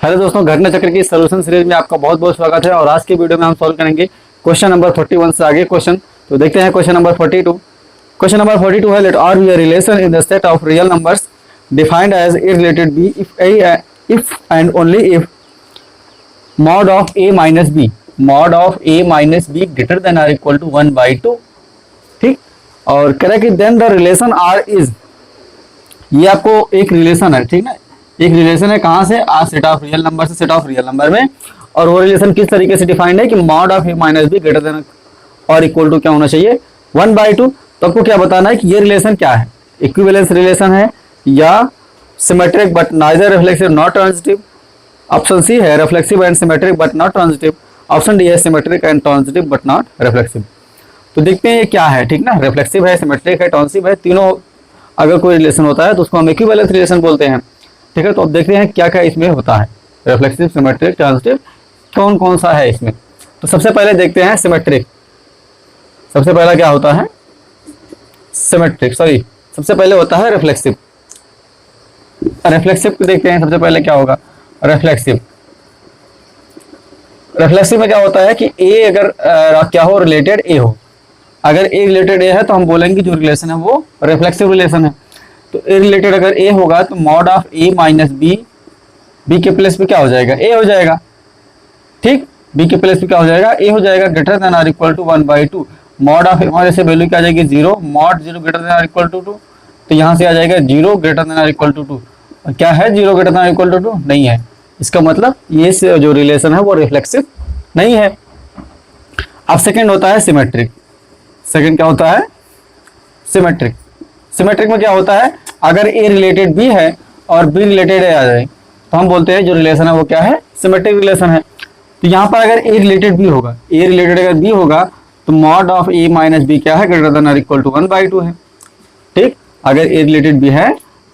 Hello दोस्तों, घटना चक्र की सॉल्यूशन सीरीज में आपका बहुत बहुत स्वागत है। और आज की वीडियो में हम सॉल्व करेंगे क्वेश्चन नंबर 41 से आगे क्वेश्चन। तो देखते हैं क्वेश्चन नंबर 42। क्वेश्चन नंबर 42 है, let R be a relation in the set of real numbers defined as a related b if and only if mod of a minus B greater than or equal to 1/2। ठीक, और करें कि then the relation R is, ये आपको एक relation है, ठीक है, एक रिलेशन है कहाँ से, R set of real number से सेट ऑफ रियल नंबर में। और वो रिलेशन किस तरीके से डिफाइंड है कि mod of a minus B greater then और इक्वल टू क्या होना चाहिए, 1/2। तो आपको क्या बताना है कि ये रिलेशन क्या है, इक्विवेलेंस रिलेशन है या symmetric but neither reflexive not transitive. Option C है reflexive and symmetric but not transitive. Option D है symmetric and transitive but not reflexive. तो देखते हैं ये क्या है, ठीक ना, रिफ्लेक्सिव है, सिमेट्रिक है, ट्रांजिटिव है, तीनों अगर कोई रिलेशन होता है तो उसको हम इक्विवेलेंस रिलेशन बोलते हैं। ठीक है, तो अब देखते हैं क्या क्या इसमें होता है, रिफ्लेक्सिव, सिमेट्रिक, ट्रांजिटिव, कौन कौन सा है इसमें। तो सबसे पहले देखते हैं सिमेट्रिक। सबसे पहला क्या होता है, सबसे पहले होता है रिफ्लेक्सिव। रिफ्लेक्सिव को देखते हैं, सबसे पहले क्या होगा, रिफ्लेक्सिव में क्या होता है कि ए अगर क्या हो, रिलेटेड ए हो। अगर ए रिलेटेड ए है तो हम बोलेंगे जो रिलेशन है वो रिफ्लेक्सिव रिलेशन है। तो ए रिलेटेड अगर ए होगा तो mod of a minus b, b के प्लेस पे क्या हो जाएगा, ए हो जाएगा। ठीक, बी के प्लेस पे क्या हो जाएगा, ए हो जाएगा, greater than or equal to 1/2। Mod of हमारे से वैल्यू क्या आ जाएगी, 0, mod 0 greater than or equal to 2। तो यहाँ से आ जाएगा 0 greater than or equal to 2। और क्या है 0 greater than or equal to 2 नहीं है, इसका मतलब ये जो रिलेशन है वो रिफ्लेक्सिव नहीं है। अब सेकेंड होता है सिमेट्रिक। सेकेंड क्या होता है, सिमेट्रिक। सिमेट्रिक में क्या होता है, अगर ए रिलेटेड बी है और बी रिलेटेड ए आ जाए तो हम बोलते हैं जो रिलेशन है वो क्या है, सिमेट्रिक रिलेशन है। तो यहाँ पर अगर ए रिलेटेड बी होगा, ए रिलेटेड अगर बी होगा तो mod of a minus b क्या है, greater than or equal to 1/2 है। ठीक, अगर ए रिलेटेड बी है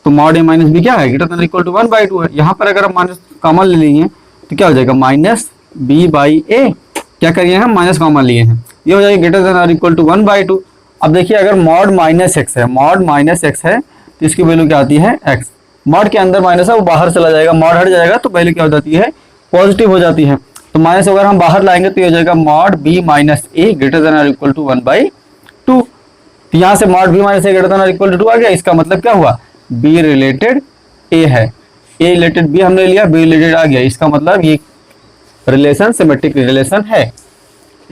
तो मॉड ए माइनस बी क्या है, ग्रेटर देन इक्वल टू 1/2 है। यहाँ पर अगर हम माइनस कॉमन ले लेंगे तो क्या हो जाएगा, माइनस बी बाई ए, क्या करिए हम माइनस कॉमन लिए हैं, ये हो जाएगा greater than or equal to 1/2। अब देखिए अगर मॉड माइनस एक्स है, मॉड माइनस एक्स है तो इसकी वैल्यू क्या आती है, एक्स। मॉड के अंदर माइनस है वो बाहर चला जाएगा, मॉड हट जाएगा तो वैल्यू क्या हो जाती है, पॉजिटिव हो जाती है। तो माइनस अगर हम बाहर लाएंगे तो ये हो जाएगा mod b minus a greater than or equal to 1/2। तो यहाँ से mod b minus a greater than or equal to 2 आ गया। इसका मतलब क्या हुआ, बी रिलेटेड ए है, ए रिलेटेड बी हमने लिया, बी रिलेटेड आ गया। इसका मतलब ये रिलेशन सिमेट्रिक रिलेशन है। ए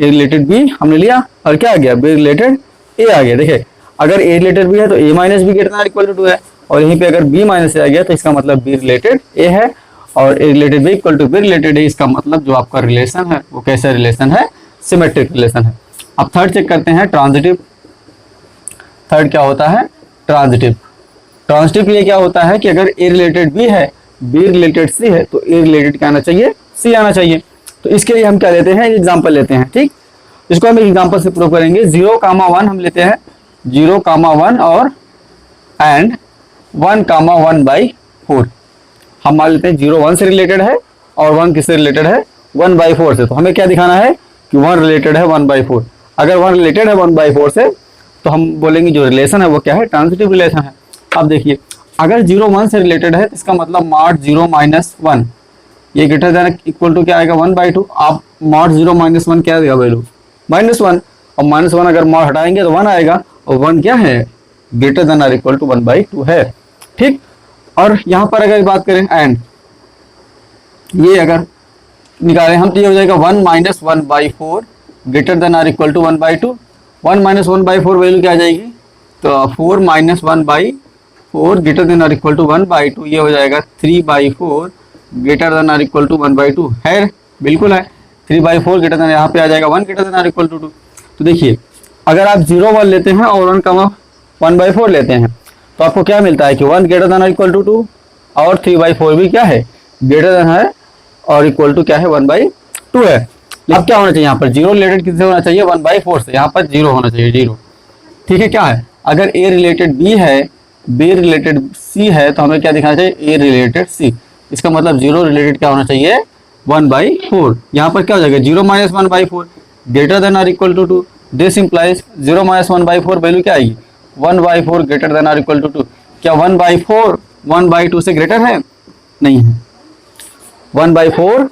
रिलेटेड बी हमने लिया और क्या आ गया, बी रिलेटेड ए आ गया। देखिए अगर ए रिलेटेड बी है तो A minus B greater than equal to 2 है, और यहीं पे अगर बी माइनस ए आ गया तो इसका मतलब बी रिलेटेड ए है, और A related B equal to B related A. इसका मतलब जो आपका रिलेशन है वो कैसा रिलेशन है, सिमेट्रिक रिलेशन है। अब थर्ड चेक करते हैं, ट्रांजिटिव। थर्ड क्या होता है, ट्रांजिटिव। ट्रांजिटिव के लिए क्या होता है कि अगर ए रिलेटेड बी है, बी रिलेटेड सी है तो ए रिलेटेड क्या आना चाहिए, सी आना चाहिए। तो इसके लिए हम क्या लेते हैं, एग्जाम्पल लेते हैं। ठीक, इसको हम एग्जाम्पल से प्रूव करेंगे। 0,1 हम लेते हैं, 0,1 और एंड 1,1/4 हम मान लेते हैं। 0 1 से रिलेटेड है और 1 किससे रिलेटेड है, 1/4 से। तो हमें क्या दिखाना है कि 1 रिलेटेड है 1/4। अगर 1 रिलेटेड है 1/4 से तो हम बोलेंगे जो रिलेशन है वो क्या है, ट्रांजिटिव रिलेशन है। अब देखिए अगर 0 1 से रिलेटेड है तो इसका मतलब मॉड 0 माइनस 1 ये ग्रेटर देन इक्वल टू क्या आएगा, 1/2। आप मॉड 0 माइनस 1 क्या देगा वैल्यू, -1, और -1 अगर मॉड हटाएंगे तो 1 आएगा, और 1 क्या है, greater than or equal to 1/2 है। ठीक, और यहाँ पर अगर बात करें एंड, ये अगर निकालें हम तो ये हो जाएगा 1 - 1/4 greater than or equal to 1/2। 1 - 1/4 value क्या आ जाएगी, तो 4 - 1/4 greater than or equal to 1/2। ये हो जाएगा 3/4 greater than or equal to 1/2 है, बिल्कुल है। 3/4 ग्रेटर देन, यहाँ पे आ जाएगा 1 greater than or equal to 2। तो देखिए अगर आप 0 1 लेते हैं और 1,1/4 लेते हैं तो आपको क्या मिलता है कि 1 greater than or equal to 2 और 3/4 भी क्या है, ग्रेटर देन है और इक्वल टू क्या है, 1/2 है। अब क्या होना चाहिए यहाँ पर, 0 रिलेटेड किससे होना चाहिए, 1/4 से। यहाँ पर 0 होना चाहिए, 0। ठीक है, क्या है, अगर ए रिलेटेड बी है, बी रिलेटेड सी है तो हमें क्या दिखाना चाहिए, ए रिलेटेड सी। इसका मतलब 0 रिलेटेड क्या होना चाहिए, 1/4। यहाँ पर क्या हो जाएगा, 0 - 1/4 greater than or equal to 2। This implies 0 - 1/4 value क्या आएगी, 1/4 greater than or equal to 2। क्या 1/4 1/2 से ग्रेटर है, नहीं है। 1/4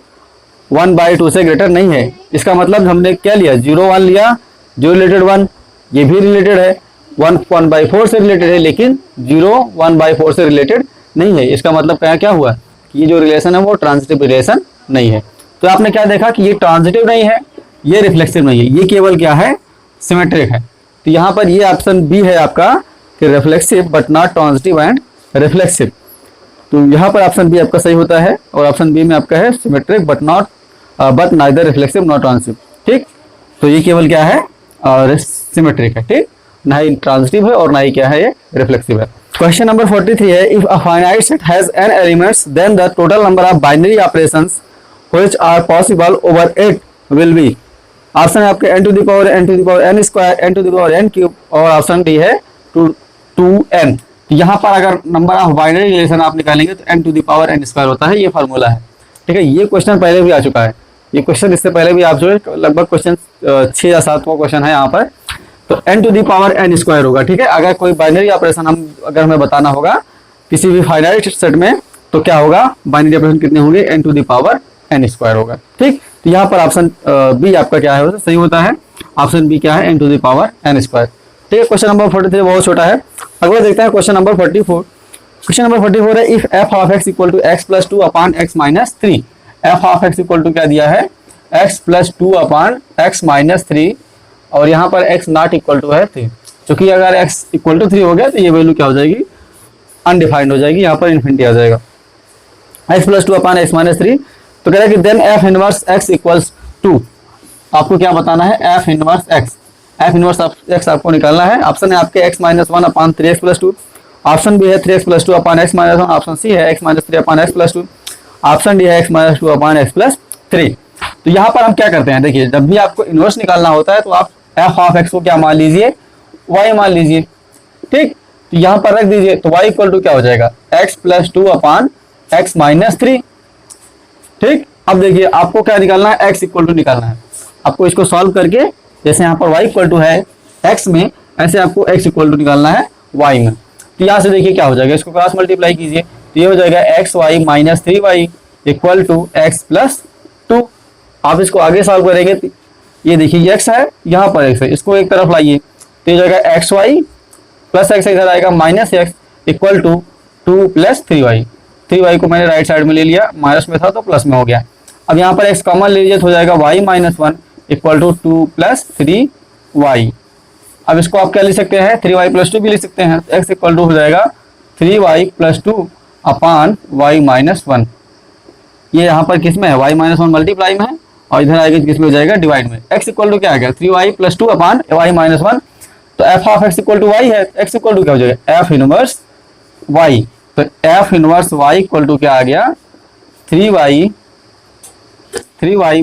1/2 से ग्रेटर नहीं है। इसका मतलब हमने क्या लिया, 0 1 लिया, जो रिलेटेड 1, ये भी रिलेटेड है, 1/4 से रिलेटेड है, लेकिन 0 1/4 से रिलेटेड नहीं है। इसका मतलब क्या हुआ कि ये जो रिलेशन है वो ट्रांजिटिव रिलेशन नहीं है। तो आपने क्या देखा कि ये ट्रांजिटिव नहीं है, ये रिफ्लेक्सिव नहीं है, ये केवल क्या है, सिमेट्रिक है। तो यहाँ पर ये ऑप्शन बी है आपका कि reflexive but not transitive and reflexive. तो यहाँ पर ऑप्शन बी आपका सही होता है, और ऑप्शन बी में आपका है symmetric but neither reflexive not transitive. ठीक, तो ये केवल क्या है, सिमेट्रिक है। ठीक, ना ही ट्रांजिटिव है और ना ही क्या है, ये रिफ्लेक्सिव है। क्वेश्चन नंबर 43 है, if a finite set has n elements then the total number of binary operations which are possible over it will be. Option है आपके n to the power n square, n to the power n cube, और option D है 2n। यहाँ पर अगर number of binary relation आप निकालेंगे तो n to the power n square होता है, ये फार्मूला है। ठीक है, ये क्वेश्चन पहले भी आ चुका है, ये क्वेश्चन इससे पहले भी आप जो है लगभग क्वेश्चन 6 या 7वां क्वेश्चन है यहाँ पर। तो n to the power n square होगा। ठीक है, अगर कोई बाइनरी ऑपरेशन अगर हमें बताना होगा किसी भी फाइनाइट सेट में, तो क्या होगा, बाइनरी ऑपरेशन कितने होंगे, n to the power n square होगा। ठीक, तो यहाँ पर ऑप्शन बी आपका क्या है, सही होता है। ऑप्शन बी क्या है, n to the power n square. ठीक है, क्वेश्चन नंबर 43 बहुत छोटा है। अगला देखते हैं क्वेश्चन नंबर 44। क्वेश्चन नंबर 44 है, if f of x equal to x plus 2 upon x minus 3। f of x equal to क्या दिया है, x plus 2 upon x minus 3, और यहाँ पर x नॉट इक्वल टू है 3। क्योंकि अगर x इक्वल टू 3 हो गया तो ये वैल्यू क्या हो जाएगी, अनडिफाइंड हो जाएगी, यहाँ पर इन्फिनिटी आ जाएगा। x plus 2 upon x minus 3, तो कह रहा है कि then f inverse x equals to. आपको क्या बताना है, f इनवर्स x आपको निकालना है। ऑप्शन है आपके x minus 1 upon 3x plus 2, option B है 3x plus 2 upon x minus 1, option C है x minus 3 upon x plus 2, option D है x minus 2 upon x plus 3। तो यहाँ पर हम क्या करते हैं, देखिए जब भी आपको इनवर्स निकालना होता है तो आप f ऑफ x को क्या मान लीजिए, y मान लीजिए। ठीक, तो यहाँ पर रख दीजिए, तो y इक्वल टू क्या हो जाएगा, x plus 2 upon x minus 3। ठीक, अब देखिए आपको क्या निकालना है, x इक्वल टू निकालना है। आपको इसको सॉल्व करके, जैसे यहाँ पर y इक्वल टू है x में, ऐसे आपको x इक्वल टू निकालना है y में। तो यहाँ से देखिए क्या हो जाएगा, इसको क्रॉस मल्टीप्लाई कीजिए, तो ये हो जाएगा xy minus 3y equal to x plus 2। आप इसको आगे सॉल्व करेंगे तो ये देखिए x है, यहाँ पर x है, इसको एक तरफ लाइए, तो ये जाएगा xy प्लस x इधर आएगा minus x equal to 2 plus 3y। 3y को मैंने राइट साइड में ले लिया, माइनस में था तो प्लस में हो गया। अब यहाँ पर x कॉमन ले लीजिए तो हो जाएगा y minus 1 equal to 2 plus 3y। अब इसको आप क्या लिख सकते हैं, 3y प्लस 2 भी लिख सकते हैं। x इक्वल टू हो जाएगा 3y plus 2 upon y minus 1। ये यहाँ पर किस में है, y माइनस 1 मल्टीप्लाई में है, और इधर आएगा किस में हो जाएगा, डिवाइड में। x इक्वल टू क्या आ गया, 3y plus 2 upon y minus 1। तो f of x equal to y है, x इक्वल टू क्या हो जाएगा, f इनवर्स y। तो f inverse y equal to क्या आ गया, 3y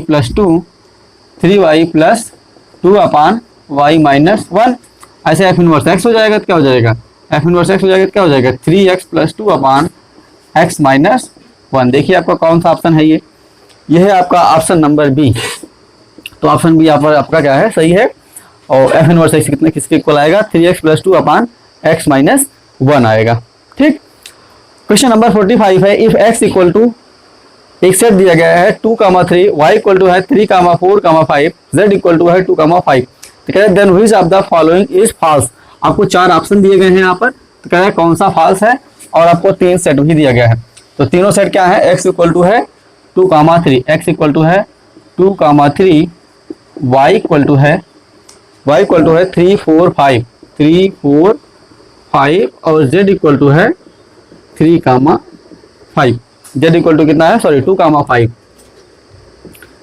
plus 2 3y plus 2 upon y minus 1। ऐसे f इनवर्स x हो जाएगा तो क्या हो जाएगा, f इनवर्स x हो जाएगा तो क्या हो जाएगा, 3x plus 2 upon x minus 1। देखिए आपका कौन सा ऑप्शन है, ये है आपका ऑप्शन नंबर बी। तो ऑप्शन बी यहाँ पर आपका क्या है, सही है। और f इनवर्स x कितने किसके इक्वल आएगा, 3x plus 2 upon x minus 1 आएगा। ठीक, क्वेश्चन नंबर 45 है, इफ x इक्वल टू, एक सेट दिया गया है 2, 3, y इक्वल टू है 3, 4, 5, z इक्वल टू है 2, 5। तो कह रहे हैं then which of the following is false. आपको 4 ऑप्शन दिए गए हैं यहाँ पर, तो कह रहे हैं कौन सा फॉल्स है, और आपको 3 सेट भी दिया गया है। तो तीनों सेट क्या है, x इक्वल टू है 2, 3, x इक्वल टू है 2, 3, y इक्वल टू है 3, 4, 5, 3, 4, 5, और z इक्वल टू है 3, 5। z इक्वल टू कितना है, सॉरी 2, 5।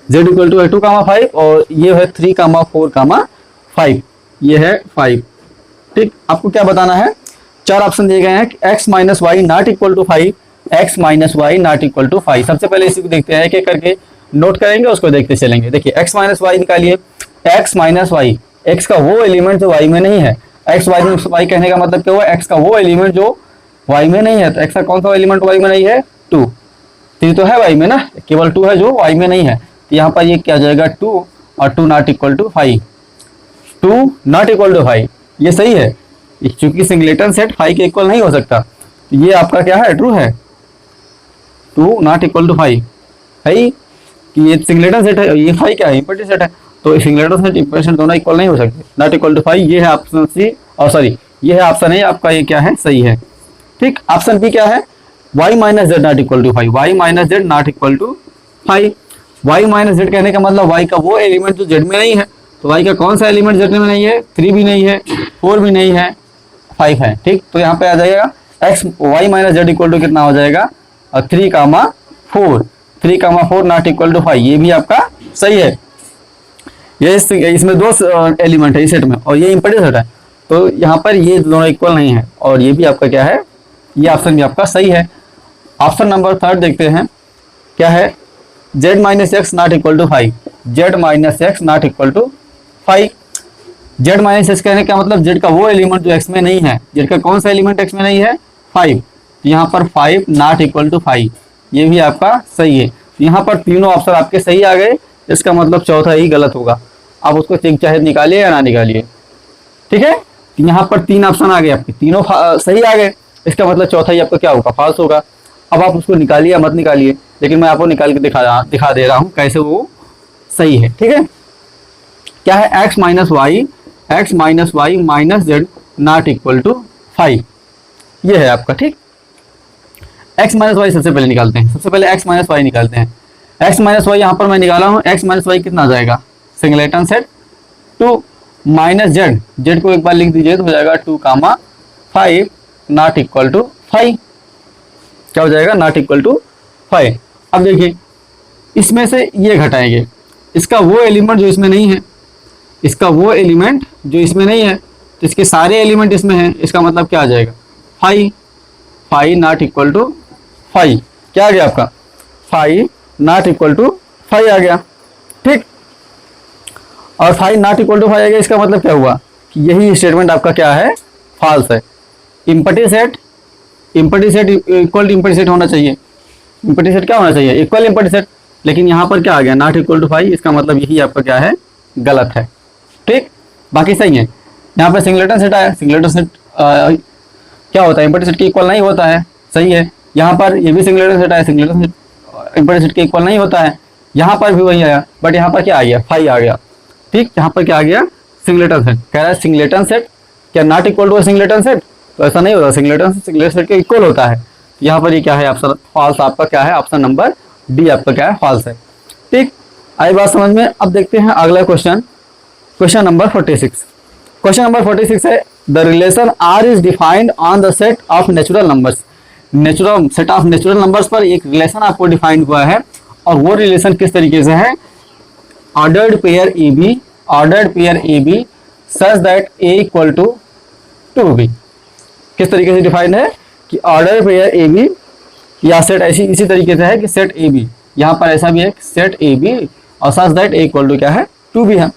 z इक्वल टू है 2, 5, और ये है 3, 4, 5, ये है 5। ठीक, आपको क्या बताना है, 4 ऑप्शन दिए गए हैं, x minus y not equal to 5, x minus y not equal to 5। सबसे पहले इसी को देखते हैं, एक करके नोट करेंगे, उसको देखते चलेंगे। देखिए x माइनस वाई निकालिए, x माइनस वाई, x का वो एलिमेंट जो y में नहीं है। x माइनस वाई कहने का मतलब क्या हुआ, x का वो एलिमेंट जो y में नहीं है। तो x का कौन सा एलिमेंट y में नहीं है, 2। 3 तो है y में ना, केवल 2 है जो y में नहीं है। तो यहाँ पर ये क्या जाएगा 2, और 2 not equal to 5, 2 not equal to 5, ये सही है, क्योंकि सिंगलेटन सेट 5 के इक्वल नहीं हो सकता। तो ये आपका क्या है, ट्रू है, 2 नॉट इक्वल टू 5। है ही कि ये सिंगलेटन सेट है, ये फाई क्या है, इम्पॉर्टेंट सेट है। तो सिंगलेटन सेट इम्पॉर्टेंट सेट दोनों इक्वल नहीं हो सकते, नॉट इक्वल टू फाई। ये है ऑप्शन सी, और सॉरी ये है ऑप्शन ए आपका, ये क्या है, सही है। ठीक, ऑप्शन बी क्या है, y minus z not equal to five, y minus z not equal to five. y minus z कहने का मतलब y का वो एलिमेंट जो जेड में नहीं है। तो y का कौन सा एलिमेंट जेड में नहीं है, 3 भी नहीं है, 4 भी नहीं है, 5 है। ठीक, तो यहाँ पे आ जाएगा x y minus z equal to कितना हो जाएगा, 3 comma 4, 3 comma 4 not equal to 5। ये भी आपका सही है। ये इसमें 2 एलिमेंट है इस सेट में, और ये इम्पॉर्टेंट सेट है, तो यहाँ पर ये दोनों इक्वल नहीं है, और ये भी आपका क्या है, ये ऑप्शन भी आपका सही है। ऑप्शन नंबर 3 देखते हैं क्या है, z minus x not equal to 5, z minus x not equal to 5। z minus x कहने का मतलब z का वो एलिमेंट जो x में नहीं है, z का कौन सा एलिमेंट x में नहीं है, 5। तो यहाँ पर 5 नॉट इक्वल टू 5, ये भी आपका सही है। तो यहाँ पर तीनों ऑप्शन आपके सही आ गए, इसका मतलब चौथा ही गलत होगा। आप उसको चाहे निकालिए या ना निकालिए, ठीक है। यहाँ पर 3 ऑप्शन आ गए आपके, तीनों सही आ गए, इसका मतलब चौथा ही आपका क्या होगा, फॉल्स होगा। अब आप उसको निकालिए या मत निकालिए, लेकिन मैं आपको निकाल के दिखा दे रहा हूँ कैसे वो सही है, ठीक है। क्या है, x minus y minus z not equal to 5, ये है आपका। ठीक, x माइनस वाई सबसे पहले निकालते हैं, सबसे पहले x माइनस वाई निकालते हैं। x माइनस वाई यहाँ पर मैं निकाला हूँ, x माइनस वाई कितना आ जाएगा, singleton set 2 minus Z, Z को एक बार लिख दीजिए तो हो जाएगा 2 कामा 5 नॉट इक्वल टू 5, क्या हो जाएगा, नॉट इक्वल टू 5। अब देखिए इसमें से ये घटाएंगे, इसका वो एलिमेंट जो इसमें नहीं है, इसका वो एलिमेंट जो इसमें नहीं है, तो इसके सारे एलिमेंट इसमें हैं, इसका मतलब क्या आ जाएगा, 5 नॉट इक्वल टू 5, क्या आ गया आपका, 5 नॉट इक्वल टू 5 आ गया। ठीक, और 5 नॉट इक्वल टू 5 आ गया, इसका मतलब क्या हुआ कि यही स्टेटमेंट आपका क्या है, फॉल्स है। Empty set equal to empty set होना चाहिए, इम्पटी सेट क्या होना चाहिए, इक्वल इम्पटी सेट, लेकिन यहाँ पर क्या आ गया, नॉट इक्वल टू 5, इसका मतलब यही आपका क्या है, गलत है। ठीक, बाकी सही है। यहाँ पर सिंगलेटन सेट आया, सिंगलेटन सेट क्या होता है, इम्पटी सेट के इक्वल नहीं होता है, सही है। यहाँ पर ये भी सिंगलेटन सेट आया, सिंगलेटन सेट इम्पटी सेट के इक्वल नहीं होता है, यहाँ पर भी वही आया, बट यहाँ पर क्या आ गया, 5 आ गया। ठीक, यहाँ पर क्या आ गया, सिंगलेटन सेट, कह रहा है सिंगलेटन सेट क्या not equal to singleton set, तो ऐसा नहीं होता, सिंगलेटन सेट के इक्वल होता है। यहाँ पर ये क्या है, ऑप्शन फॉल्स आपका क्या है, ऑप्शन नंबर डी आपका क्या है, फॉल्स है। ठीक, आई बात समझ में। अब देखते हैं अगला question, question number 46। Question number 46 है, the relation R is defined on the set of natural numbers. Natural set of natural numbers पर एक रिलेशन आपको डिफाइंड हुआ है, और वो रिलेशन किस तरीके से है, ordered pair a b such that a equal to 2b। किस तरीके से डिफाइंड है कि ऑर्डर पेयर ए बी या सेट ऐसी इसी तरीके से है कि सेट ए बी, यहाँ पर ऐसा भी है सेट ए बी और such that a equal to क्या है, 2b है।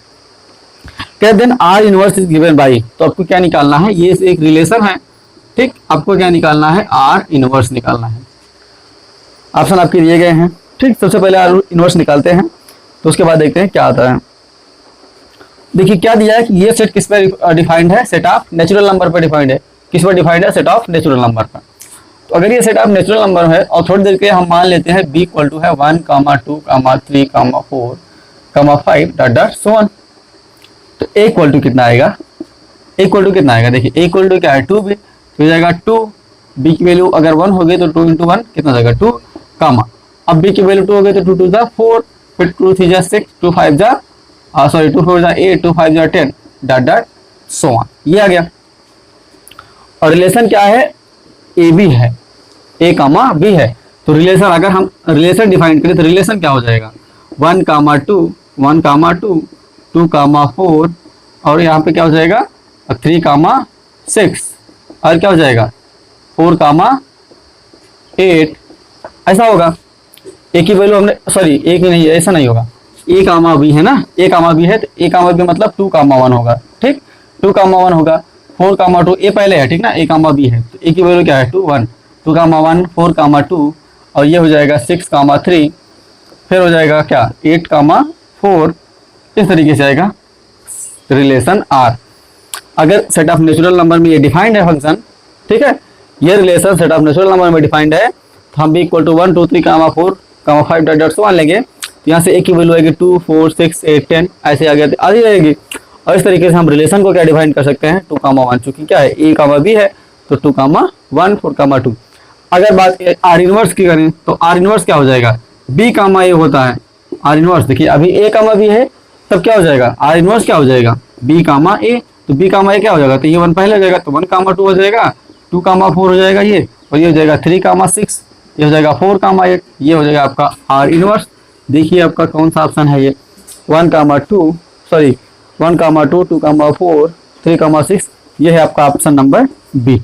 Then R inverse is given by, तो आपको क्या निकालना है, ये एक रिलेशन है। ठीक, आपको क्या निकालना है, आर इनवर्स निकालना है। ऑप्शन आपके दिए गए हैं। ठीक, सबसे पहले आर इनवर्स निकालते हैं, तो उसके बाद देखते हैं क्या आता है। देखिए क्या दिया है कि ये सेट किस पर डिफाइंड है, सेट ऑफ नेचुरल नंबर पर डिफाइंड है। किस पर डिफाइंड है, सेट ऑफ नेचुरल नंबर पर। तो अगर ये सेट ऑफ नेचुरल नंबर है और थोड़ी देर के हम मान लेते हैं b इक्वल टू है 1, 2, 3, 4, 5 डॉट डॉट सो ऑन, तो a इक्वल टू कितना आएगा, a इक्वल टू कितना आएगा, देखिए a इक्वल टू क्या है, 2b, तो हो जाएगा 2, b की वैल्यू अगर 1 हो गई तो 2 इंटू 1 कितना हो जाएगा 2, कामा, अब b की वैल्यू 2 हो गई तो 2 2 जा 4, फिर 2 3 जा 6, 2 5 जा 2 4 जा 8, 2 5 जा 10 डॉट डॉट सो ऑन, ये आ गया। और रिलेशन क्या है, ए बी है, ए कामा बी है। तो रिलेशन अगर हम रिलेशन डिफाइन करें तो रिलेशन क्या हो जाएगा, 1 कामा 2, 1 कामा 2, 2 कामा 4, और यहाँ पे क्या हो जाएगा 3 कामा 6, और क्या हो जाएगा 4 कामा 8, ऐसा होगा। ए की वैल्यू हमने सॉरी एक ही नहीं है, ऐसा नहीं होगा, ए कामा बी है ना, ए कामा बी है तो ए कामा बी मतलब 2 कामा 1 होगा। ठीक, 2 कामा 1 होगा, 4 कामा 2 ए पहले है, ठीक ना, ए कामा बी है, तो ए की वैल्यू क्या है 2 1, 2 कामा 1, 4 कामा 2, और ये हो जाएगा 6 कामा 3, फिर हो जाएगा क्या 8 कामा 4, इस तरीके से आएगा रिलेशन आर। अगर सेट ऑफ नेचुरल नंबर में ये डिफाइंड है फंक्शन, ठीक है, ये relation set of natural number में डिफाइंड है, तो हम भी equal to 1 2 3 comma 4 comma 5 dot dot 1 लेंगे तो यहाँ से ए की वैल्यू आएगी 2 4 6 8 10 ऐसे आगे आधी रहेगी। और इस तरीके से हम रिलेशन को क्या डिफाइन कर सकते हैं 2 कामा 1, चूंकि क्या है ए कामा बी है तो 2 कामा 1 4 कामा 2। अगर बात आर इनवर्स की करें तो आर इनवर्स क्या हो जाएगा बी कामा ए होता है। आर इनवर्स देखिए अभी ए कामा बी है तब क्या हो जाएगा आर इनवर्स क्या हो जाएगा बी कामा ए, तो बी कामा ए क्या हो जाएगा तो ये 1 पहले हो जाएगा तो 1 कामा 2 हो जाएगा, 2 कामा 4 हो जाएगा ये, और ये हो जाएगा 3 कामा 6, ये हो जाएगा 4 कामा 8, ये हो जाएगा आपका आर इनवर्स। देखिए आपका कौन सा ऑप्शन है ये 1 कामा 2 सॉरी 1 कामा 2 2 कामा 4 3 कामा 6, ये है आपका ऑप्शन नंबर बी।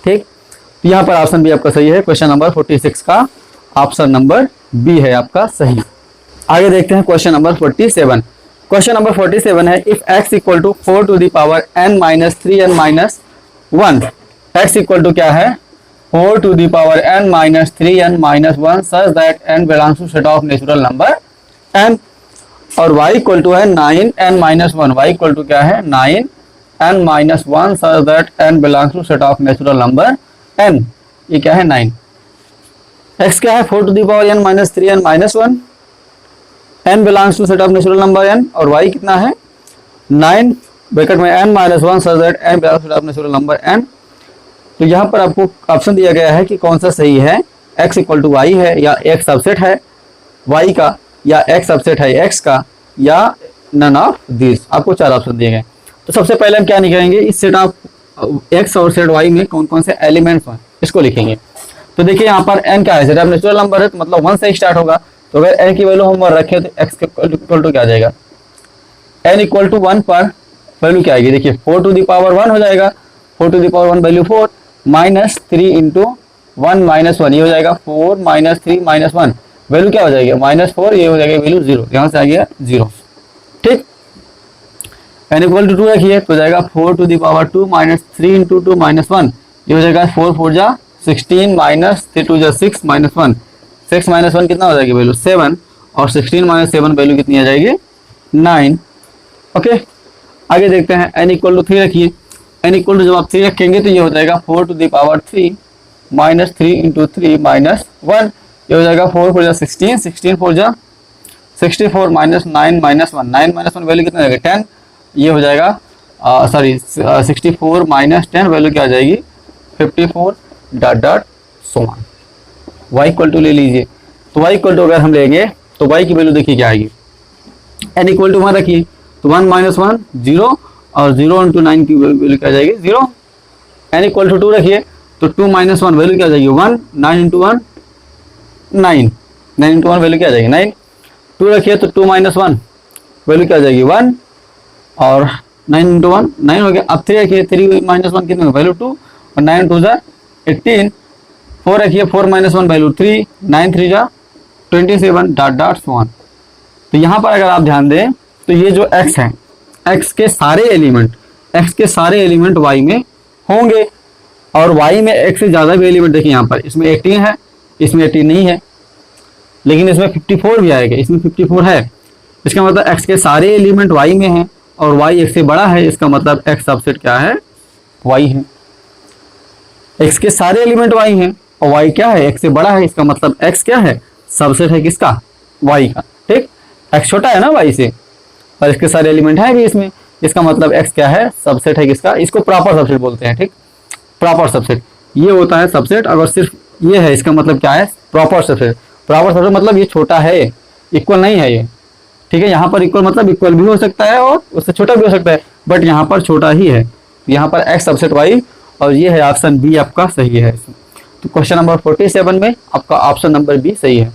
ठीक, तो यहाँ पर ऑप्शन बी आपका सही है। क्वेश्चन नंबर 46 का ऑप्शन नंबर बी है आपका सही। आगे देखते हैं क्वेश्चन नंबर 47। क्वेश्चन नंबर 47 है if x equal to 4 to the power n minus 3n minus 1, x equal to क्या है 4 to the power n minus 3n minus 1 such that n belongs to set of natural number n, और y equal to है 9n minus 1, y equal to क्या है 9n minus 1 such that n belongs to set of natural number n, ये क्या है 9। x क्या है 4 to the power n minus 3n minus 1, n belongs to set of natural number n, और y कितना है 9 ब्रैकेट में n minus 1 such that n belongs to set of natural number n। तो यहाँ पर आपको ऑप्शन दिया गया है कि कौन सा सही है, x इक्वल टू वाई है या x सबसेट है y का, या x सबसेट है x का, या नन ऑफ दिस। आपको 4 ऑप्शन दिए गए। तो सबसे पहले हम क्या निकालेंगे इस सेट ऑफ x और सेट y में कौन कौन से एलिमेंट्स हैं इसको लिखेंगे। तो देखिए यहाँ पर n क्या है सेट ऑफ नेचुरल नंबर है तो मतलब 1 से स्टार्ट होगा, तो अगर n की वैल्यू हम रखें तो x इक्वल टू क्या आ जाएगा n इक्वल टू 1 पर वैल्यू क्या आएगी देखिए 4 टू द पावर 1 हो जाएगा, 4 to the power 1 value 4 minus 3 into 1 minus 1, ये हो जाएगा 4 माइनस 3 माइनस 1 वैल्यू क्या हो जाएगी -4, ये हो जाएगा वैल्यू 0, यहाँ से आ गया 0। ठीक, n इक्वल टू 2 रखिए तो जाएगा 4 to the power 2 minus 3 into 2 minus 1, ये हो जाएगा 4 4 जा 16 माइनस 3 2 जा 6 माइनस 1, 6 माइनस 1 कितना हो जाएगी वैल्यू 7, और 16 माइनस 7 वैल्यू कितनी आ जाएगी 9। ओके, आगे देखते हैं n इक्वल टू 3 रखिए, n इक्वल टू जब आप 3 रखेंगे तो ये हो जाएगा 4 to the power 3 minus 3 into 3 minus 1, ये हो जाएगा 4 4 जा 16, 16 4 जा 64 माइनस 9 माइनस 1, 9 माइनस 1 वैल्यू कितना जाएगा 10, ये हो जाएगा सॉरी 64 माइनस 10 वैल्यू क्या आ जाएगी 54 dot dot so on. y equal to ले लीजिए, तो y इक्वल टू अगर हम लेंगे तो y की वैल्यू देखिए क्या आएगी n इक्वल टू 1 रखिए तो 1 माइनस 1 0, और 0 इंटू 9 की वैल्यू क्या आ जाएगी 0। n इक्वल टू 2 रखिए तो 2 माइनस 1 वैल्यू क्या आ जाएगी 1, 9 इंटू 1 9, 9 इंटू 1 वैल्यू क्या आ जाएगी 9। 2 रखिए तो 2 माइनस 1 वैल्यू क्या आ जाएगी 1, और 9 इंटू 1 9 हो गया। अब 3 रखिए 3 माइनस 1 कितने वैल्यू 2, और 9 2 जा 18, 4 रखिए 4 माइनस 1 वैल्यू 3, 9 3 जा 27 डॉट डॉट सो ऑन। तो यहाँ पर अगर आप ध्यान दें तो ये जो x है x के सारे एलिमेंट y में होंगे, और y में x से ज़्यादा भी एलिमेंट देखिए यहाँ पर इसमें 18 है, इसमें 18 नहीं है, लेकिन इसमें 54 भी आएगा, इसमें 54 है। इसका मतलब x के सारे एलिमेंट y में हैं और y x से बड़ा है, इसका मतलब x सबसेट क्या है y है। x के सारे एलिमेंट y हैं और y क्या है x से बड़ा है, इसका मतलब x क्या है सबसेट है किसका y का। ठीक, x छोटा है ना y से, और इसके सारे एलिमेंट हैं भी इसमें, इसका मतलब x क्या है सबसेट है किसका, इसको प्रॉपर सबसेट बोलते हैं। ठीक, प्रॉपर सबसेट ये होता है सबसेट, अगर सिर्फ ये है इसका मतलब क्या है प्रॉपर सबसेट। प्रॉपर सबसेट मतलब ये छोटा है, इक्वल नहीं है ये। ठीक है, यहाँ पर इक्वल मतलब इक्वल भी हो सकता है और उससे छोटा भी हो सकता है, बट यहाँ पर छोटा ही है, यहाँ पर x सबसेट y, और ये है ऑप्शन बी आपका सही है। तो क्वेश्चन नंबर 47 में आपका ऑप्शन नंबर बी सही है।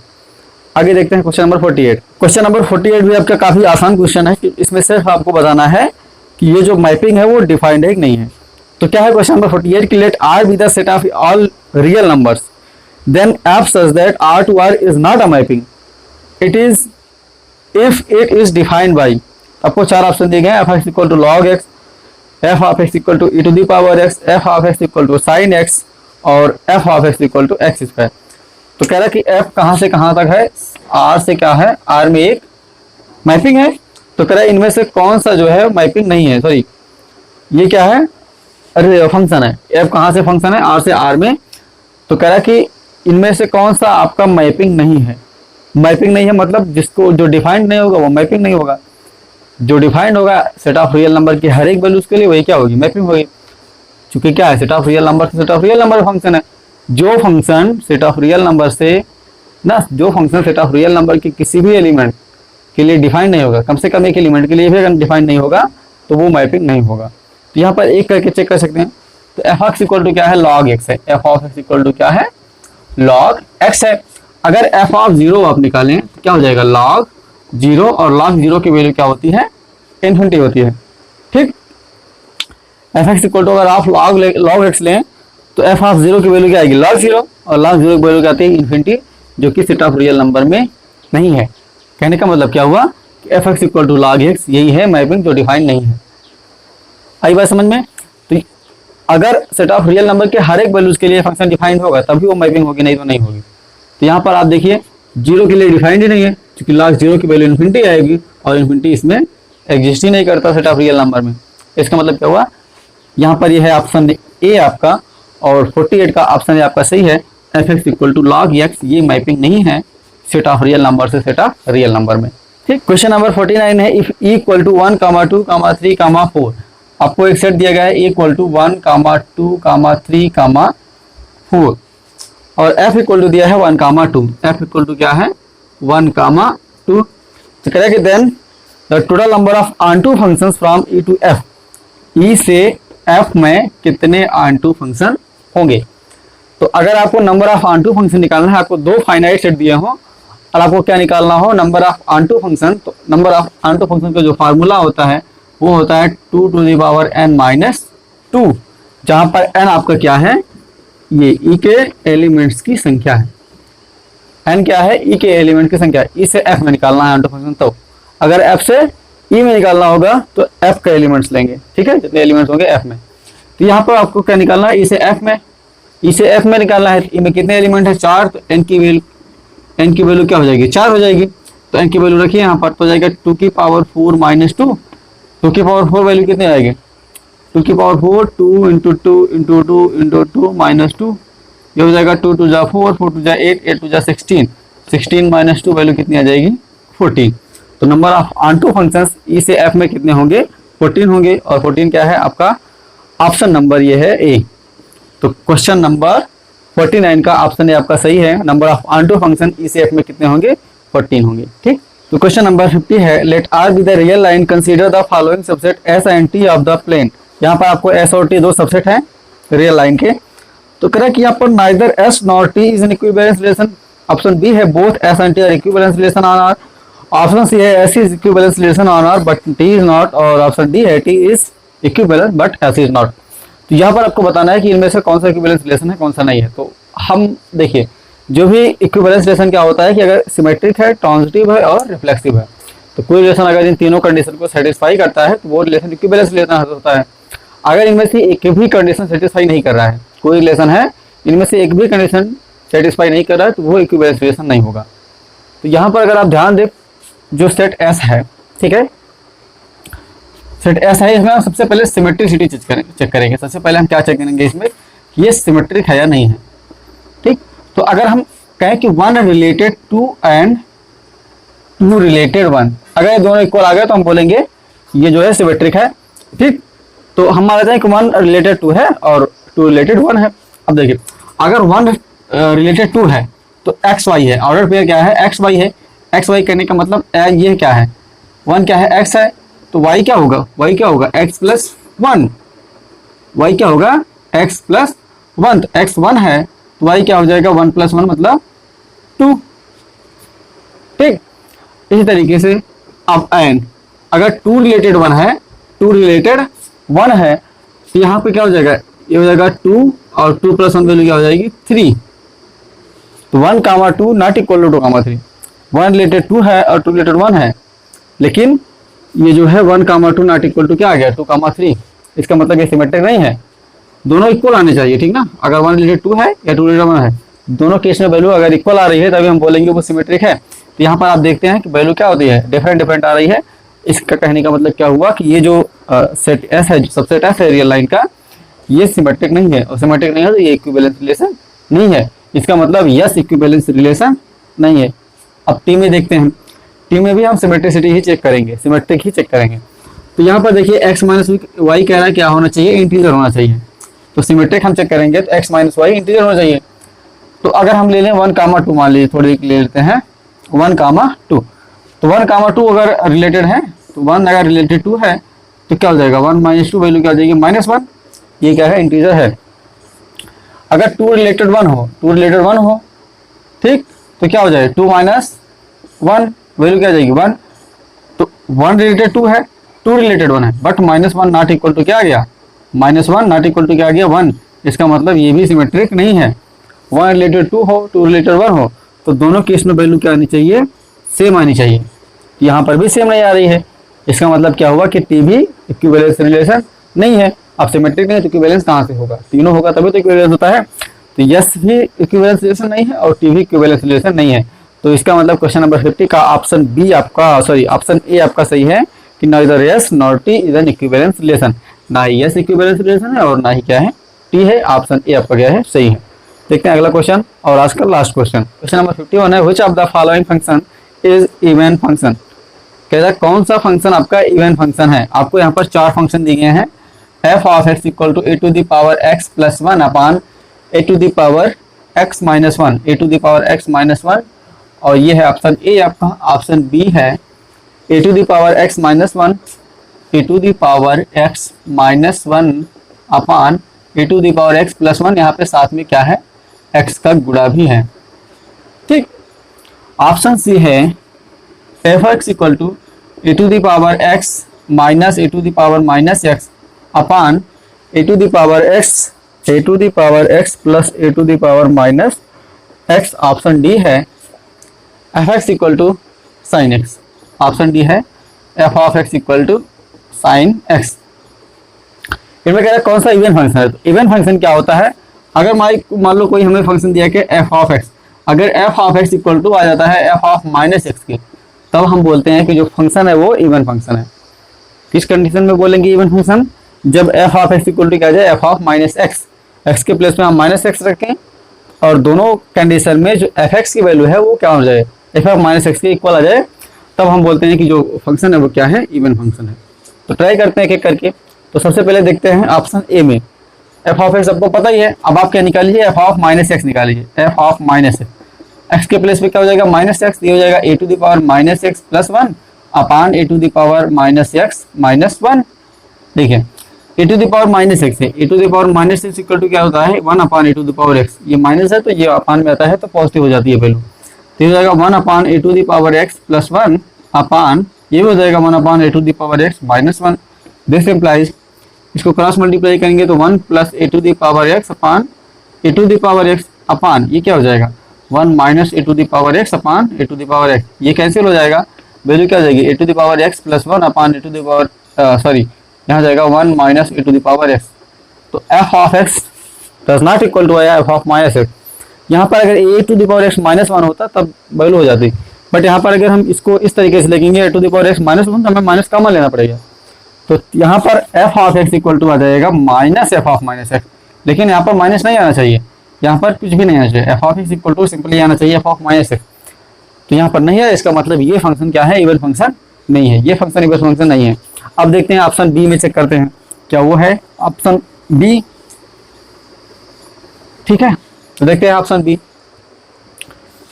आगे देखते हैं क्वेश्चन नंबर 48। क्वेश्चन नंबर 48 भी आपका काफी आसान क्वेश्चन है कि इसमें सिर्फ आपको बताना है कि ये जो मैपिंग है वो डिफाइंड है कि नहीं है। तो क्या है क्वेश्चन नंबर 48 की let R be the set of all real numbers then f such that R to R is not a mapping, it is if it is defined by। आपको 4 ऑप्शन दिए गए हैं, f(x) equal to log x, f of x equal to e to the power x, f of x equal to sin x, और f of x equal to x square. तो कह रहा है कि f कहाँ से कहाँ तक है, R से क्या है, R में एक मैपिंग है। तो कह रहा है इनमें से कौन सा जो है मैपिंग नहीं है, सॉरी ये क्या है, अरे फंक्शन है, f कहाँ से फंक्शन है R से R में। तो कह रहा है कि इनमें से कौन सा आपका मैपिंग नहीं है? मैपिंग नहीं है मतलब जिसको जो डिफाइंड नहीं होगा वो मैपिंग नहीं होगा। जो डिफाइंड होगा सेट ऑफ रियल नंबर की हर एक वैल्यूज के लिए वही क्या होगी? मैपिंग होगी। क्योंकि क्या है, set of real number set of real number function है। जो function set of real number से ना, जो function set of real number के किसी भी एलिमेंट के लिए डिफाइंड नहीं होगा, कम से कम एक एलिमेंट के लिए भी अगर डिफाइंड नहीं होगा तो वो मैपिंग नहीं होगा। तो यहाँ पर एक करके चेक कर सकते हैं। तो एफ एक्स इक्वल टू क्या है? लॉग एक्स है। F of x equal to क्या है? लॉग एक्स है। अगर एफ ऑफ जीरो आप निकालें तो क्या हो जाएगा? लॉग जीरो, और लॉग जीरो की वैल्यू क्या होती है? इन्फिनिटी होती है। ठीक, एफ एक्स इक्वल टू अगर आप लॉग एक्स लें तो एफ ऑफ जीरो की वैल्यू क्या आएगी? लॉग जीरो, और लॉग जीरो की वैल्यू क्या आती है? इन्फिनिटी, जो कि सेट ऑफ रियल नंबर में नहीं है। कहने का मतलब क्या हुआ कि f x equal to log x यही है मैपिंग जो डिफाइन नहीं है। आई बात समझ में? तो अगर सेट ऑफ रियल नंबर के हर एक वैल्यूज के लिए फंक्शन डिफाइंड होगा तभी वो मैपिंग होगी, नहीं तो नहीं होगी। तो यहाँ पर आप देखिए जीरो के लिए डिफाइंड ही नहीं है, क्योंकि लॉग जीरो की वैल्यू इन्फिनिटी आएगी, और इन्फिनिटी इसमें एग्जिस्ट ही नहीं करता सेट ऑफ रियल नंबर में। इसका मतलब क्या हुआ? यहाँ पर यह है ऑप्शन ए आपका, और 48 का ऑप्शन ए आपका सही है। F x equal to log x ये मैपिंग नहीं है सेट ऑफ रियल नंबर से सेट ऑफ रियल नंबर में। ठीक, क्वेश्चन नंबर 49 है, इफ ई इक्वल टू 1, 2, 3, 4, आपको एक सेट दिया गया है, इक्वल टू 1, 2, 3, 4, और एफ इक्वल टू दिया है 1, 2। एफ इक्वल टू क्या है? 1, 2। तो correct, then the total number of onto functions from E to F. E से एफ में कितने ऑनटू फंक्शन होंगे? तो अगर आपको नंबर ऑफ ऑनटू फंक्शन निकालना है, आपको दो फाइनाइट सेट दिए हो और आपको क्या निकालना हो? Number of onto function. तो नंबर ऑफ ऑनटू फंक्शन का जो फार्मूला होता है वो होता है 2 टू द पावर n-2, जहां पर n आपका क्या है? ये e के एलिमेंट्स की संख्या है। n क्या है? e के एलिमेंट की संख्या। e से f में निकालना है ऑनटू फंक्शन, तो अगर f से e में निकालना होगा तो f के एलिमेंट्स लेंगे। ठीक है, जितने एलिमेंट्स होंगे f में। तो यहाँ पर आपको क्या निकालना है? e से f में, e से f में निकालना है। e में कितने एलिमेंट है? 4, तो n की वैल्यू क्या हो जाएगी? 4 हो जाएगी। तो n की वैल्यू रखिए यहाँ पर, तो जाएगा 2 की पावर 4 माइनस 2। 2 की पावर 4 वैल्यू कितने आएगी? 2 की power 4, 2 into 2 into 2 into 2 minus 2, ये हो जाएगा 2 2 जा 4, 4 2 जा 8, 8 2 जा 16, 16 माइनस 2 वैल्यू कितनी आ जाएगी? 14। तो नंबर ऑफ ऑनटू फंक्शंस ई से एफ में कितने होंगे? 14 होंगे, और 14 क्या है आपका? ऑप्शन नंबर ये है ए। तो क्वेश्चन नंबर 49 का ऑप्शन ए आपका सही है। नंबर ऑफ ऑनटू फंक्शन ई से एफ में कितने होंगे? 14 होंगे। ठीक, तो क्वेश्चन नंबर 50 है, let R be the real line, consider the following subset S and T of the plane. यहाँ पर आपको एस और टी दो सबसेट हैं रियल लाइन के। तो करेक्ट यहाँ पर neither S nor T is an equivalence relation. Option B है both S and T are equivalence relation on R. Option C है S is equivalence relation on R but T is not, और option D है T is equivalence but S is not. तो यहाँ पर आपको बताना है कि इनमें से कौन सा इक्विवेलेंस रिलेशन है, कौन सा नहीं है। तो हम देखिए, जो भी इक्विवेलेंस रिलेशन क्या होता है कि अगर सिमेट्रिक है, ट्रांजिटिव है और रिफ्लेक्सिव है, तो कोई रिलेशन अगर इन तीनों कंडीशन को सेटिस्फाई करता है तो वो रिलेशन इक्विवेलेंस रिलेशन होता है। अगर इनमें से एक भी कंडीशन सेटिस्फाई नहीं कर रहा है, कोई रिलेशन है इनमें से एक भी कंडीशन सेटिस्फाई नहीं कर रहा है, तो वो इक्विवेलेंस रिलेशन नहीं होगा। तो यहाँ पर अगर आप ध्यान दें, जो सेट एस है, ठीक है, सेट एस है, इसमें हम सबसे पहले सिमेट्रिसिटी चेक करेंगे। सबसे पहले हम क्या चेक करेंगे इसमें कि ये सिमेट्रिक है या नहीं है। ठीक, तो अगर हम कहें कि 1 रिलेटेड 2 एंड 2 रिलेटेड 1, अगर ये दोनों इक्वल आ गए तो हम बोलेंगे ये जो है सिमेट्रिक है। ठीक, तो हम मान लेते हैं कि 1 रिलेटेड 2 है और 2 रिलेटेड 1 है। अब देखिए, अगर 1 रिलेटेड 2 है तो एक्स वाई है, ऑर्डर पेयर क्या है? एक्स वाई है। एक्स वाई करने का मतलब ये क्या है? 1 क्या है? एक्स है। तो y क्या होगा? y क्या होगा? x plus 1। y क्या होगा? x plus 1। तो x 1 है तो y क्या हो जाएगा? 1 प्लस 1 मतलब 2। ठीक, इसी तरीके से अब n, अगर 2 रिलेटेड 1 है, 2 रिलेटेड 1 है, तो यहाँ पे क्या हो जाएगा? ये हो जाएगा 2 और 2 प्लस 1 वैल्यू क्या हो जाएगी? 3। तो 1 comma 2 not equal to 2 comma 3। 1 related 2 है और 2 रिलेटेड 1 है, लेकिन ये जो है 1 कामा 2 नॉट इक्वल टू क्या आ गया? 2 कामा 3। इसका मतलब ये सिमेट्रिक नहीं है, दोनों इक्वल आने चाहिए। ठीक ना, अगर 1 रिलेटेड 2 है या 2 रिलेटेड 1 है, दोनों केस में वैल्यू अगर इक्वल आ रही है तभी हम बोलेंगे वो सिमेट्रिक है। तो यहाँ पर आप देखते हैं कि वैल्यू क्या होती है? डिफरेंट आ रही है। इसका कहने का मतलब क्या हुआ कि ये जो सेट एस है, जो सबसेट एस है रियल लाइन का, ये सिमेट्रिक नहीं है, और सिमेट्रिक नहीं है तो ये इक्विवेलेंस रिलेशन नहीं है। इसका मतलब यस इक्विवेलेंस रिलेशन नहीं है। अब टी में देखते हैं, टी में भी हम सिमेट्रिसिटी ही चेक करेंगे, सिमेट्रिक ही चेक करेंगे। तो यहाँ पर देखिए एक्स माइनस वाई कह रहा है क्या होना चाहिए, इंटीजर होना चाहिए। तो सिमेट्रिक हम चेक करेंगे तो एक्स माइनस वाई इंटीजर होना चाहिए। तो अगर हम ले लें 1,2 मान लीजिए, थोड़ी ले लेते हैं 1,2, तो 1,2 अगर रिलेटेड है तो 1 अगर रिलेटेड 2 है तो क्या हो जाएगा, 1 - 2 वैल्यू क्या हो जाएगी -1। ये क्या है, इंटीजर है। अगर 2 रिलेटेड 1 हो, 2 रिलेटेड 1 हो, ठीक, तो क्या हो जाएगा 2 - 1 वैल्यू क्या आ जाएगी 1। तो 1 रिलेटेड 2 है, 2 रिलेटेड 1 है, बट -1 नॉट इक्वल टू क्या आ गया, -1 नॉट इक्वल टू क्या आ गया 1। इसका मतलब ये भी सिमेट्रिक नहीं है। 1 रिलेटेड 2 हो, 2 रिलेटेड 1 हो, तो दोनों केस में वैल्यू क्या आनी चाहिए, सेम आनी चाहिए। यहाँ पर भी सेम नहीं आ रही है, इसका मतलब क्या हुआ कि टी भी इक्विवेलेंस रिलेशन नहीं है। अब सिमेट्रिक नहीं है तो इक्विवेलेंस कहाँ से होगा, तीनों होगा तभी तो इक्विवेलेंस होता है। तो यस भी इक्विवेलेंस रिलेशन नहीं है और टी भी इक्विवेलेंस रिलेशन नहीं है। तो इसका मतलब क्वेश्चन नंबर 50 का ऑप्शन बी आपका, सॉरी ऑप्शन ए आपका सही है कि neither yes nor T is an equivalence relation. ना ही यस इक्विवेलेंस रिलेशन है और ना ही क्या है टी है। ऑप्शन ए आपका क्या है, सही है। देखते हैं अगला क्वेश्चन और आज का लास्ट क्वेश्चन, क्वेश्चन नंबर 51 है, which of the following function is even function. कहता है कौन सा फंक्शन आपका इवन फंक्शन है। आपको यहाँ पर 4 फंक्शन दिए गए हैं, f of x equal to a to the power x plus 1 upon a to the power x minus 1, a to the power x minus 1, और ये है ऑप्शन ए आपका। ऑप्शन बी है a to the power x minus 1, a to the power x minus 1 upon a to the power x plus 1, यहाँ पे साथ में क्या है, x का गुणा भी है, ठीक। ऑप्शन सी है F x equal to A to the power x minus A to the power minus x upon A to the power x plus A to the power minus x। Option D है F x equal to sine X. Option D है F of x equal to sine X. इनमें कह रहा है कौन सा even function है। तो इवन फंक्शन क्या होता है, अगर मान लो कोई हमें फंक्शन दिया कि एफ ऑफ एक्स, अगर F of x equal to आ जाता है एफ ऑफ माइनस एक्स के, तब हम बोलते हैं कि जो फंक्शन है वो इवन फंक्शन है। किस कंडीशन में बोलेंगे इवन फंक्शन, जब f of x equal to क्या जाए f of minus x, x के प्लेस में हम माइनस एक्स रखें और दोनों कंडीशन में जो एफ एक्स की वैल्यू है वो क्या हो जाए, एफ ऑफ माइनस एक्स के इक्वल आ जाए, तब हम बोलते हैं कि जो फंक्शन है वो क्या है, इवन फंक्शन है। तो ट्राई करते हैं एक एक करके। तो सबसे पहले देखते हैं ऑप्शन ए में एफ ऑफ एक्स आपको पता ही है। अब आप क्या निकाल लीजिए, एफ ऑफ माइनस एक्स निकाल लीजिए। F of minus x, x के प्लेस पे क्या हो जाएगा माइनस एक्स, ये हो जाएगा A to the power minus X plus 1 upon A to the power minus X minus 1। देखिए A to the power minus x है, A to the power minus x equal to क्या होता है 1 upon A to the power X. ये minus है तो ये अपान में आता है तो पॉजिटिव हो जाती है वैल्यू, तो हो जाएगा 1 upon A to the power X plus 1 upon ये हो जाएगा 1 upon A to the power X minus 1। This implies, इसको क्रॉस मल्टीप्लाई करेंगे तो 1 plus A to the power x upon A to the power x upon ये क्या हो जाएगा 1 minus A to the power x upon A to the power X. ये cancel हो जाएगा, वैल्यू क्या हो जाएगी A to the power X plus 1 upon A to the power sorry यहाँ जाएगा 1 minus A to the power X. तो F of X does not equal to आया एफ ऑफ माइनस एक्स। यहाँ पर अगर A to the power X minus 1 होता तब value हो जाती, बट यहाँ पर अगर हम इसको इस तरीके से लिखेंगे A to the power X minus 1 तो हमें माइनस कॉमन लेना पड़ेगा। तो यहाँ पर F of x equal to आ जाएगा minus F of minus X, लेकिन यहाँ पर माइनस नहीं आना चाहिए, यहाँ पर कुछ भी नहीं आना चाहिए। F of x equal to simply आना चाहिए एफ ऑफ माइनस एक्स, तो यहाँ पर नहीं है, इसका मतलब ये फंक्शन क्या है, इवन फंक्शन नहीं है, ये फंक्शन इवन फंक्शन नहीं है। अब देखते हैं ऑप्शन बी में चेक करते हैं क्या वो है ऑप्शन बी, ठीक है। तो देखते हैं ऑप्शन बी,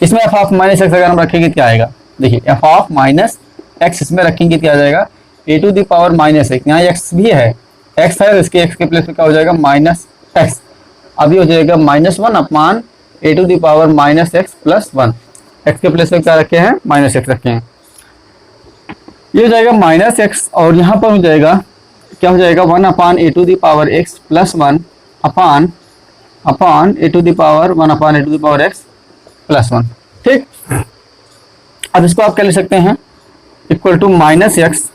इसमें एफ ऑफ माइनस एक्स अगर हम रखेंगे क्या आएगा, देखिए एफ ऑफ माइनस एक्स इसमें रखेंगे क्या आ जाएगा A to the power minus X, यहाँ एक्स भी है, एक्स है, इसके एक्स के प्लेस पे क्या हो जाएगा माइनस एक्स। अभी हो जाएगा -1 upon A to the power minus X plus 1, X के प्लेस पे क्या रखे हैं माइनस एक्स रखे हैं, ये हो जाएगा माइनस एक्स और यहाँ पर हो जाएगा क्या हो जाएगा 1 upon A to the power X plus 1 upon A to the power 1 upon A to the power X plus 1, ठीक। अब इसको आप क्या ले सकते हैं इक्वल टू माइनस एक्स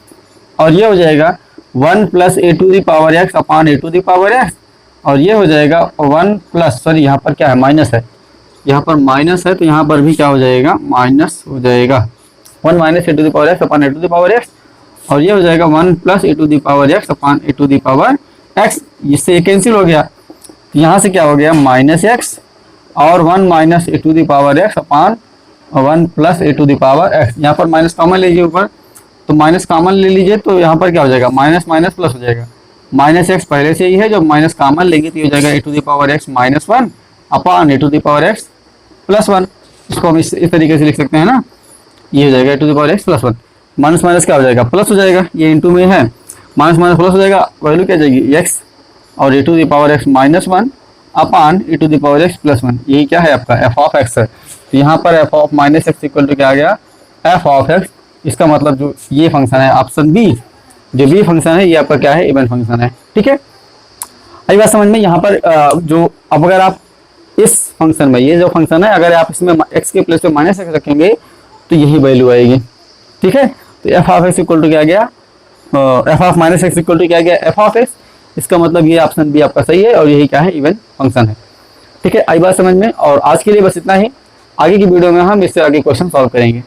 और ये हो जाएगा 1 plus A to the power x upon A to the power x, और ये हो जाएगा 1 प्लस सॉरी यहाँ पर क्या है माइनस है, यहाँ पर माइनस है तो यहाँ पर भी क्या हो जाएगा माइनस हो जाएगा 1 minus A to the power x upon A to the power x, और ये हो जाएगा 1 plus A to the power x upon A to the power x. इससे कैंसिल हो गया, यहाँ से क्या हो गया माइनस एक्स और 1 minus A to the power x upon 1 plus A to the power x. यहाँ पर माइनस कॉमन लीजिए ऊपर, तो माइनस कॉमन ले लीजिए तो यहाँ पर क्या हो जाएगा, माइनस माइनस प्लस हो जाएगा। माइनस एक्स पहले से ही है, जब माइनस कॉमन लेंगे तो ये हो जाएगा A to the power X minus 1 upon A to the power X plus 1। इसको हम इस तरीके से लिख सकते हैं ना, ये हो जाएगा A to the power X plus 1। Minus minus क्या हो जाएगा, प्लस हो जाएगा, ये इंटू में है, माइनस माइनस प्लस हो जाएगा, वैल्यू क्या जाएगी एक्स और A to the power X minus 1 upon A to the power X plus 1। यही क्या है आपका एफ ऑफ एक्स है। तो यहाँ पर F of minus x equal to क्या आ गया, एफ ऑफ एक्स। इसका मतलब जो ये फंक्शन है ऑप्शन बी, जो बी फंक्शन है ये आपका क्या है, इवन फंक्शन है। ठीक है, आई बात समझ में। यहाँ पर जो अब अगर आप इस फंक्शन में, ये जो फंक्शन है अगर आप इसमें एक्स के प्लेस पे माइनस एक्स रखेंगे तो यही वैल्यू आएगी। ठीक है, तो F of x equal to क्या गया, f of minus x equal to क्या गया, एफ ऑफ एक्स। इसका मतलब ये ऑप्शन बी आपका सही है और यही क्या है, इवन फंक्शन है। ठीक है, आई बात समझ में। और आज के लिए बस इतना ही, आगे की वीडियो में हम इससे आगे क्वेश्चन सॉल्व करेंगे।